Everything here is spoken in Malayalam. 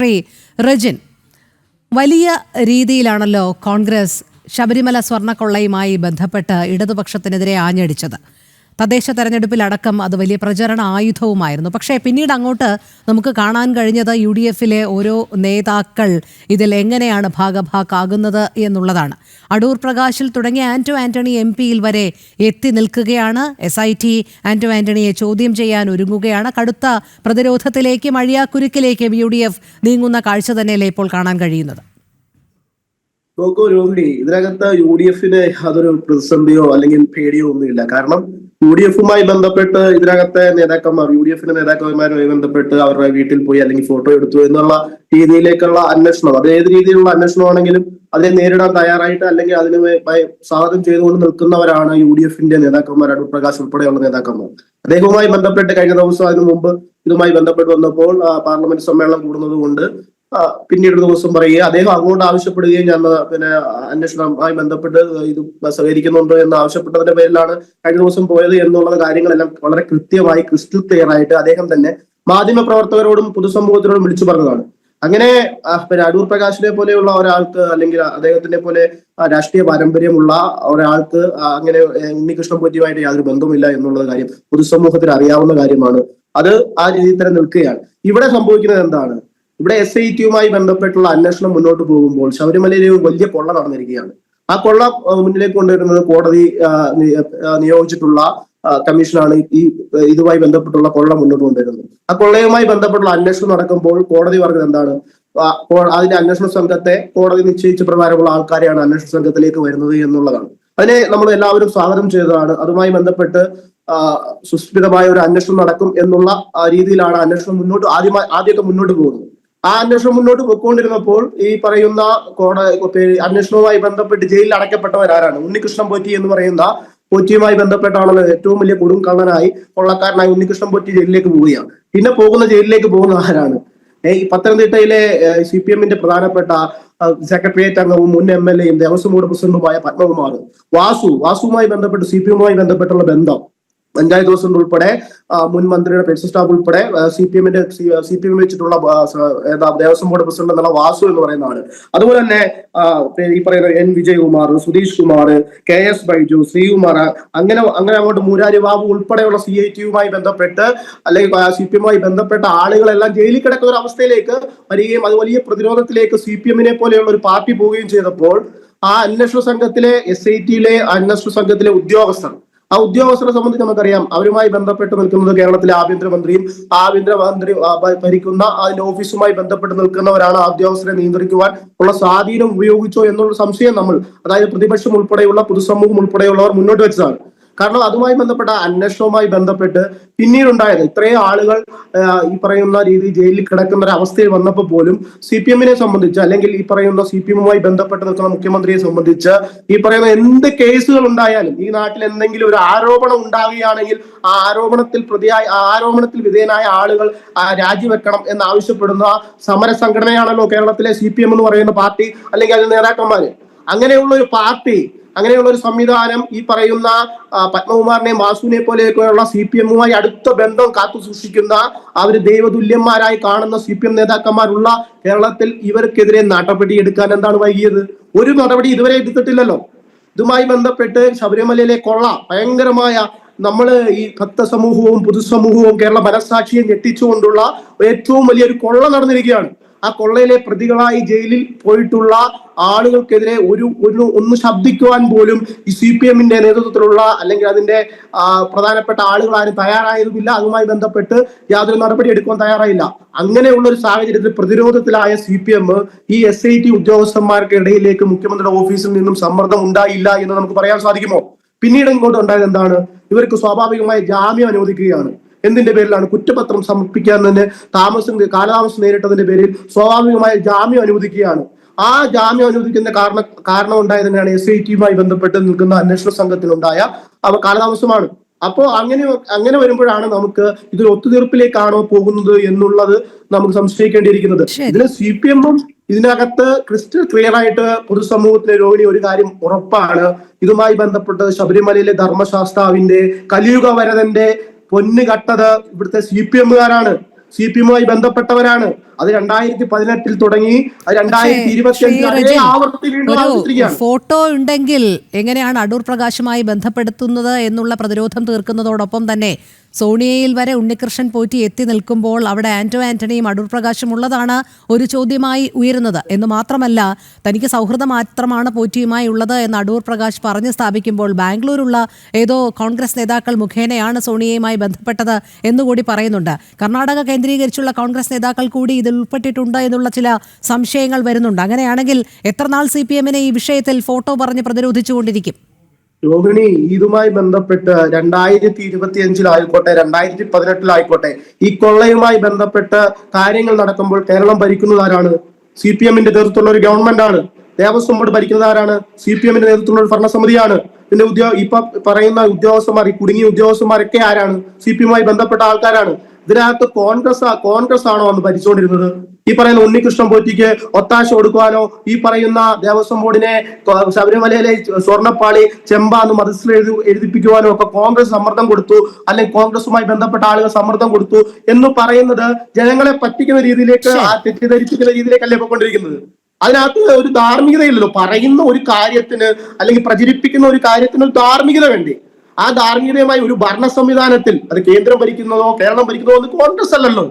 ശ്രീ റജിൻ, വലിയ രീതിയിലാണല്ലോ കോൺഗ്രസ് ശബരിമല സ്വർണ്ണക്കൊള്ളയുമായി ബന്ധപ്പെട്ട് ഇടതുപക്ഷത്തിനെതിരെ ആഞ്ഞടിച്ചത്. തദ്ദേശ തെരഞ്ഞെടുപ്പിലടക്കം അത് വലിയ പ്രചരണ ആയുധവുമായിരുന്നു. പക്ഷേ പിന്നീട് അങ്ങോട്ട് നമുക്ക് കാണാൻ കഴിഞ്ഞത് UDF-ലെ ഓരോ നേതാക്കൾ ഇതിൽ എങ്ങനെയാണ് ഭാഗഭാക്കാകുന്നത് എന്നുള്ളതാണ്. അടൂർ പ്രകാശിൽ തുടങ്ങിയ ആന്റണി MP-യിൽ വരെ എത്തി നിൽക്കുകയാണ്. SIT ആന്റണിയെ ചോദ്യം ചെയ്യാൻ ഒരുങ്ങുകയാണ്. കടുത്ത പ്രതിരോധത്തിലേക്കും അഴിയാക്കുരുക്കിലേക്കും UDF നീങ്ങുന്ന കാഴ്ച തന്നെയല്ലേ ഇപ്പോൾ കാണാൻ കഴിയുന്നത്? രോഹിണി, ഇതിനകത്ത് UDF-ന് അതൊരു പ്രതിസന്ധിയോ അല്ലെങ്കിൽ പേടിയോ ഒന്നുമില്ല. കാരണം UDF-മായി ബന്ധപ്പെട്ട് ഇതിനകത്തെ നേതാക്കന്മാർ, UDF-ന്റെ നേതാക്കന്മാരുമായി ബന്ധപ്പെട്ട് അവരുടെ വീട്ടിൽ പോയി അല്ലെങ്കിൽ ഫോട്ടോ എടുത്തു എന്നുള്ള രീതിയിലേക്കുള്ള അന്വേഷണം, അത് ഏത് രീതിയിലുള്ള അന്വേഷണമാണെങ്കിലും അതിനെ നേരിടാൻ തയ്യാറായിട്ട് അല്ലെങ്കിൽ അതിന് സ്വാഗതം ചെയ്തുകൊണ്ട് നിൽക്കുന്നവരാണ് UDF-ന്റെ നേതാക്കന്മാർ, അടൂർ പ്രകാശ് ഉൾപ്പെടെയുള്ള നേതാക്കന്മാർ. അദ്ദേഹവുമായി ബന്ധപ്പെട്ട് കഴിഞ്ഞ ദിവസം അതിനു മുമ്പ് ഇതുമായി ബന്ധപ്പെട്ട് വന്നപ്പോൾ പാർലമെന്റ് സമ്മേളനം കൂടുന്നത് കൊണ്ട് പിന്നീട് ഒരു ദിവസം പറയുകയും അദ്ദേഹം അങ്ങോട്ട് ആവശ്യപ്പെടുകയും ഞാൻ അന്വേഷണവുമായി ബന്ധപ്പെട്ട് ഇത് സഹകരിക്കുന്നുണ്ടോ എന്ന് ആവശ്യപ്പെട്ടതിന്റെ പേരിലാണ് കഴിഞ്ഞ ദിവസം പോയത് എന്നുള്ള കാര്യങ്ങളെല്ലാം വളരെ കൃത്യമായി ക്രിസ്റ്റൽ ക്ലിയർ ആയിട്ട് അദ്ദേഹം തന്നെ മാധ്യമ പ്രവർത്തകരോടും പൊതുസമൂഹത്തിനോടും വിളിച്ചു പറഞ്ഞതാണ്. അങ്ങനെ അടൂർ പ്രകാശിനെ പോലെയുള്ള ഒരാൾക്ക് അല്ലെങ്കിൽ അദ്ദേഹത്തിനെ പോലെ രാഷ്ട്രീയ പാരമ്പര്യമുള്ള ഒരാൾക്ക് അങ്ങനെ ഉണ്ണികൃഷ്ണൻ പോറ്റിയുമായിട്ട് യാതൊരു ബന്ധവുമില്ല എന്നുള്ള കാര്യം പൊതുസമൂഹത്തിന് അറിയാവുന്ന കാര്യമാണ്. അത് ആ രീതിയിൽ തന്നെ നിൽക്കുകയാണ്. ഇവിടെ സംഭവിക്കുന്നത് എന്താണ്? ഇവിടെ SIT-യുമായി ബന്ധപ്പെട്ടുള്ള അന്വേഷണം മുന്നോട്ട് പോകുമ്പോൾ ശബരിമലയിൽ വലിയ കൊള്ള നടന്നിരിക്കുകയാണ്. ആ കൊള്ള മുന്നിലേക്ക് കൊണ്ടുവരുന്നത് കോടതി നിയോഗിച്ചിട്ടുള്ള കമ്മീഷനാണ് ഇതുമായി ബന്ധപ്പെട്ടുള്ള കൊള്ള മുന്നോട്ട് കൊണ്ടുവരുന്നത്. ആ കൊള്ളയുമായി ബന്ധപ്പെട്ടുള്ള അന്വേഷണം നടക്കുമ്പോൾ കോടതി പറഞ്ഞത് എന്താണ്? അതിന്റെ അന്വേഷണ സംഘത്തെ കോടതി നിശ്ചയിച്ച പ്രകാരമുള്ള ആൾക്കാരെയാണ് അന്വേഷണ സംഘത്തിലേക്ക് വരുന്നത് എന്നുള്ളതാണ്. അതിനെ നമ്മൾ എല്ലാവരും സ്വാഗതം ചെയ്തതാണ്. അതുമായി ബന്ധപ്പെട്ട് സുസ്ഥിരമായ ഒരു അന്വേഷണം നടക്കും എന്നുള്ള രീതിയിലാണ് അന്വേഷണം ആദ്യമൊക്കെ മുന്നോട്ട് പോകുന്നത്. ആ അന്വേഷണം മുന്നോട്ട് പോയിക്കൊണ്ടിരുന്നപ്പോൾ ഈ പറയുന്ന അന്വേഷണവുമായി ബന്ധപ്പെട്ട് ജയിലിൽ അടയ്ക്കപ്പെട്ടവരാരാണ്? ഉണ്ണികൃഷ്ണൻ പോറ്റി എന്ന് പറയുന്ന പോറ്റിയുമായി ബന്ധപ്പെട്ടാണല്ലോ ഏറ്റവും വലിയ കൊടും കള്ളനായി കൊള്ളക്കാരനായി ഉണ്ണികൃഷ്ണൻ പോറ്റി ജയിലിലേക്ക് പോവുകയാണ്. പിന്നെ ജയിലിലേക്ക് പോകുന്ന ആരാണ്? ഈ പത്തനംതിട്ടയിലെ CPM-ന്റെ പ്രധാനപ്പെട്ട സെക്രട്ടേറിയറ്റ് അംഗവും മുൻ MLA-യും ദേവസ്വം ബോർഡ് പ്രസിഡന്റുമായ പത്മകുമാർ വാസുവുമായി ബന്ധപ്പെട്ട് CPM-മായി ബന്ധപ്പെട്ടുള്ള ബന്ധം, പഞ്ചായത്ത് പ്രസിഡന്റ് ഉൾപ്പെടെ മുൻ മന്ത്രിയുടെ പെൻഷൻ സ്റ്റാഫ് ഉൾപ്പെടെ CPM വെച്ചിട്ടുള്ള ദേവസ്വം ബോർഡ് പ്രസിഡന്റ് എന്നുള്ള വാസു എന്ന് പറയുന്ന ആള്. അതുപോലെ തന്നെ ഈ പറയുന്ന N വിജയകുമാർ, സുധീഷ് കുമാർ, KS ബൈജു, ശ്രീകുമാർ, അങ്ങനെ അങ്ങോട്ട് മുരാരി ബാബു ഉൾപ്പെടെയുള്ള CIT-യുമായി ബന്ധപ്പെട്ട് അല്ലെങ്കിൽ CPM-മായി ബന്ധപ്പെട്ട ആളുകളെല്ലാം ജയിലിൽ കിടക്കുന്ന ഒരു അവസ്ഥയിലേക്ക് വരികയും അത് വലിയ പ്രതിരോധത്തിലേക്ക് CPM-നെ പോലെയുള്ള ഒരു പാർട്ടി പോവുകയും ചെയ്തപ്പോൾ ആ അന്വേഷണ സംഘത്തിലെ SIT-യിലെ അന്വേഷണ സംഘത്തിലെ ആ ഉദ്യോഗസ്ഥരെ സംബന്ധിച്ച് നമുക്കറിയാം, അവരുമായി ബന്ധപ്പെട്ട് നിൽക്കുന്നത് കേരളത്തിലെ ആഭ്യന്തരമന്ത്രി ഭരിക്കുന്ന അതിന്റെ ഓഫീസുമായി ബന്ധപ്പെട്ട് നിൽക്കുന്നവരാണ്. ആ ഉദ്യോഗസ്ഥരെ നിയന്ത്രിക്കുവാൻ ഉള്ള സ്വാധീനം ഉപയോഗിച്ചോ എന്നുള്ള സംശയം അതായത് പ്രതിപക്ഷം ഉൾപ്പെടെയുള്ള പൊതുസമൂഹം ഉൾപ്പെടെയുള്ളവർ മുന്നോട്ട് വെച്ചതാണ്. കാരണം അതുമായി ബന്ധപ്പെട്ട അന്വേഷണവുമായി ബന്ധപ്പെട്ട് പിന്നീടുണ്ടായത് ഇത്രയും ആളുകൾ ഈ പറയുന്ന രീതിയിൽ ജയിലിൽ കിടക്കുന്ന ഒരു അവസ്ഥയിൽ വന്നപ്പോൾ പോലും CPM-നെ സംബന്ധിച്ച് അല്ലെങ്കിൽ ഈ പറയുന്ന CPM-യുമായി ബന്ധപ്പെട്ട് നിൽക്കുന്ന മുഖ്യമന്ത്രിയെ സംബന്ധിച്ച് ഈ പറയുന്ന എന്ത് കേസുകൾ ഉണ്ടായാലും ഈ നാട്ടിൽ എന്തെങ്കിലും ഒരു ആരോപണം ഉണ്ടാവുകയാണെങ്കിൽ ആ ആരോപണത്തിൽ വിധേയനായ ആളുകൾ രാജിവെക്കണം എന്നാവശ്യപ്പെടുന്ന സമര സംഘടനയാണല്ലോ കേരളത്തിലെ CPM എന്ന് പറയുന്ന പാർട്ടി അല്ലെങ്കിൽ അതിന്റെ നേതാക്കന്മാര്. അങ്ങനെയുള്ള ഒരു പാർട്ടി, അങ്ങനെയുള്ള ഒരു സംവിധാനം ഈ പറയുന്ന പത്മകുമാറിനെയും വാസുവിനെ പോലെയൊക്കെയുള്ള CPM-യുമായി അടുത്ത ബന്ധം കാത്തു സൂക്ഷിക്കുന്ന അവര് ദൈവതുല്യന്മാരായി കാണുന്ന CPM നേതാക്കന്മാരുള്ള കേരളത്തിൽ ഇവർക്കെതിരെ നടപടി എടുക്കാൻ എന്താണ് വൈകിയത്? ഒരു നടപടി ഇതുവരെ എടുത്തിട്ടില്ലല്ലോ. ഇതുമായി ബന്ധപ്പെട്ട് ശബരിമലയിലെ കൊള്ള ഭയങ്കരമായ ഈ ഭക്തസമൂഹവും പൊതുസമൂഹവും കേരള മനസ്സാക്ഷിയെ ഞെട്ടിച്ചുകൊണ്ടുള്ള ഏറ്റവും വലിയൊരു കൊള്ള നടന്നിരിക്കുകയാണ്. ആ കൊള്ളയിലെ പ്രതികളായി ജയിലിൽ പോയിട്ടുള്ള ആളുകൾക്കെതിരെ ഒന്ന് ശബ്ദിക്കുവാൻ പോലും ഈ CPM-ന്റെ നേതൃത്വത്തിലുള്ള അല്ലെങ്കിൽ അതിന്റെ പ്രധാനപ്പെട്ട ആളുകൾ ആരും തയ്യാറായതുമില്ല. അതുമായി ബന്ധപ്പെട്ട് യാതൊരു നടപടി എടുക്കുവാൻ തയ്യാറായില്ല. അങ്ങനെയുള്ള ഒരു സാഹചര്യത്തിൽ പ്രതിരോധത്തിലായ CPM ഈ SIT ഉദ്യോഗസ്ഥന്മാർക്ക് ഇടയിലേക്ക് മുഖ്യമന്ത്രിയുടെ ഓഫീസിൽ നിന്നും സമ്മർദ്ദം ഉണ്ടായില്ല എന്ന് നമുക്ക് പറയാൻ സാധിക്കുമോ? പിന്നീട് ഇങ്ങോട്ട് ഉണ്ടായത് എന്താണ്? ഇവർക്ക് സ്വാഭാവികമായി ജാമ്യം അനുവദിക്കുകയാണ്. എന്തിന്റെ പേരിലാണ്? കുറ്റപത്രം സമർപ്പിക്കാൻ തന്നെ കാലതാമസം നേരിട്ടതിന്റെ പേരിൽ സ്വാഭാവികമായ ജാമ്യം അനുവദിക്കുകയാണ്. ആ ജാമ്യം അനുവദിക്കുന്ന കാരണം ഉണ്ടായത് തന്നെയാണ് SIT-യുമായി ബന്ധപ്പെട്ട് നിൽക്കുന്ന അന്വേഷണ സംഘത്തിനുണ്ടായ കാലതാമസമാണ്. അപ്പോ അങ്ങനെ വരുമ്പോഴാണ് നമുക്ക് ഇതൊരു ഒത്തുതീർപ്പിലേക്കാണോ പോകുന്നത് എന്നുള്ളത് നമുക്ക് സംശയിക്കേണ്ടിയിരിക്കുന്നത്. ഇതിൽ CPM-ഉം ഇതിനകത്ത് ക്രിസ്റ്റൽ ക്ലിയർ ആയിട്ട് പൊതുസമൂഹത്തിലെ രോഹിണി ഒരു കാര്യം ഉറപ്പാണ്. ഇതുമായി ബന്ധപ്പെട്ട് ശബരിമലയിലെ ധർമ്മശാസ്താവിന്റെ കലിയുഗ വരദന്റെ പൊന്ന് കട്ടത് ഇവിടുത്തെ CPM-കാരാണ്. CPM-മായി ബന്ധപ്പെട്ടവരാണ്. അത് 2018 തുടങ്ങി, അത് 2025 ആവർത്തി വീണ്ടും ആവർത്തിച്ചിരിക്കുകയാണ്. ഫോട്ടോ ഉണ്ടെങ്കിൽ എങ്ങനെയാണ് അടൂർ പ്രകാശുമായി ബന്ധപ്പെടുത്തുന്നത് എന്നുള്ള പ്രതിരോധം തീർക്കുന്നതോടൊപ്പം തന്നെ സോണിയയിൽ വരെ ഉണ്ണികൃഷ്ണൻ പോറ്റി എത്തി നിൽക്കുമ്പോൾ അവിടെ ആന്റോ ആന്റണിയും അടൂർ പ്രകാശും ഉള്ളതാണ് ഒരു ചോദ്യമായി ഉയരുന്നത് എന്ന് മാത്രമല്ല, തനിക്ക് സൗഹൃദം മാത്രമാണ് പോറ്റിയുമായി ഉള്ളത് എന്ന് അടൂർ പ്രകാശ് പറഞ്ഞു സ്ഥാപിക്കുമ്പോൾ ബാംഗ്ലൂരുള്ള ഏതോ കോൺഗ്രസ് നേതാക്കൾ മുഖേനയാണ് സോണിയയുമായി ബന്ധപ്പെട്ടത് എന്നുകൂടി പറയുന്നുണ്ട്. കർണാടക കേന്ദ്രീകരിച്ചുള്ള കോൺഗ്രസ് നേതാക്കൾ കൂടി ഇതിൽ ഉൾപ്പെട്ടിട്ടുണ്ട് എന്നുള്ള ചില സംശയങ്ങൾ വരുന്നുണ്ട്. അങ്ങനെയാണെങ്കിൽ എത്ര നാൾ CPM-നെ ഈ വിഷയത്തിൽ ഫോട്ടോ പറഞ്ഞ് പ്രതിരോധിച്ചുകൊണ്ടിരിക്കും? രോഹിണി, ഇതുമായി ബന്ധപ്പെട്ട് 2025 2018 ഈ കൊള്ളയുമായി ബന്ധപ്പെട്ട് കാര്യങ്ങൾ നടക്കുമ്പോൾ കേരളം ഭരിക്കുന്നത് ആരാണ്? CPM-ന്റെ നേതൃത്വമുള്ള ഒരു ഗവൺമെന്റ് ആണ്. ദേവസ്വം ബോർഡ് ഭരിക്കുന്നത് ആരാണ്? CPM-ന്റെ നേതൃത്വമുള്ള ഒരു ഭരണസമിതിയാണ്. പിന്നെ ഇപ്പൊ പറയുന്ന ഉദ്യോഗസ്ഥന്മാർ, ഈ കുടുങ്ങിയ ഉദ്യോഗസ്ഥന്മാരൊക്കെ ആരാണ്? CPM-മായി ബന്ധപ്പെട്ട ആൾക്കാരാണ്. ഇതിനകത്ത് കോൺഗ്രസ് ആണോ അന്ന് ഭരിച്ചുകൊണ്ടിരുന്നത്? ഈ പറയുന്ന ഉണ്ണികൃഷ്ണൻ പോറ്റിക്ക് ഒത്താശ കൊടുക്കുവാനോ, ഈ പറയുന്ന ദേവസ്വം ബോർഡിനെ ശബരിമലയിലെ സ്വർണ്ണപ്പാളി ചെമ്പാന്ന് മതത്തിൽ എഴുതിപ്പിക്കുവാനോ ഒക്കെ കോൺഗ്രസ് സമ്മർദ്ദം കൊടുത്തു, അല്ലെങ്കിൽ കോൺഗ്രസുമായി ബന്ധപ്പെട്ട ആളുകൾ സമ്മർദ്ദം കൊടുത്തു എന്ന് പറയുന്നത് ജനങ്ങളെ പറ്റിക്കുന്ന രീതിയിലേക്ക്, തെറ്റിദ്ധരിപ്പിക്കുന്ന രീതിയിലേക്കല്ലേ പോയിക്കൊണ്ടിരിക്കുന്നത്? അതിനകത്ത് ഒരു ധാർമ്മികതയില്ലല്ലോ. പറയുന്ന ഒരു കാര്യത്തിന് അല്ലെങ്കിൽ പ്രചരിപ്പിക്കുന്ന ഒരു കാര്യത്തിന് ഒരു ധാർമ്മികത വേണ്ടി. ആ ധാർമ്മികതയുമായി ഒരു ഭരണ സംവിധാനത്തിൽ, അത് കേന്ദ്രം ഭരിക്കുന്നതോ കേരളം ഭരിക്കുന്നതോ കോൺഗ്രസ് അല്ലല്ലോ.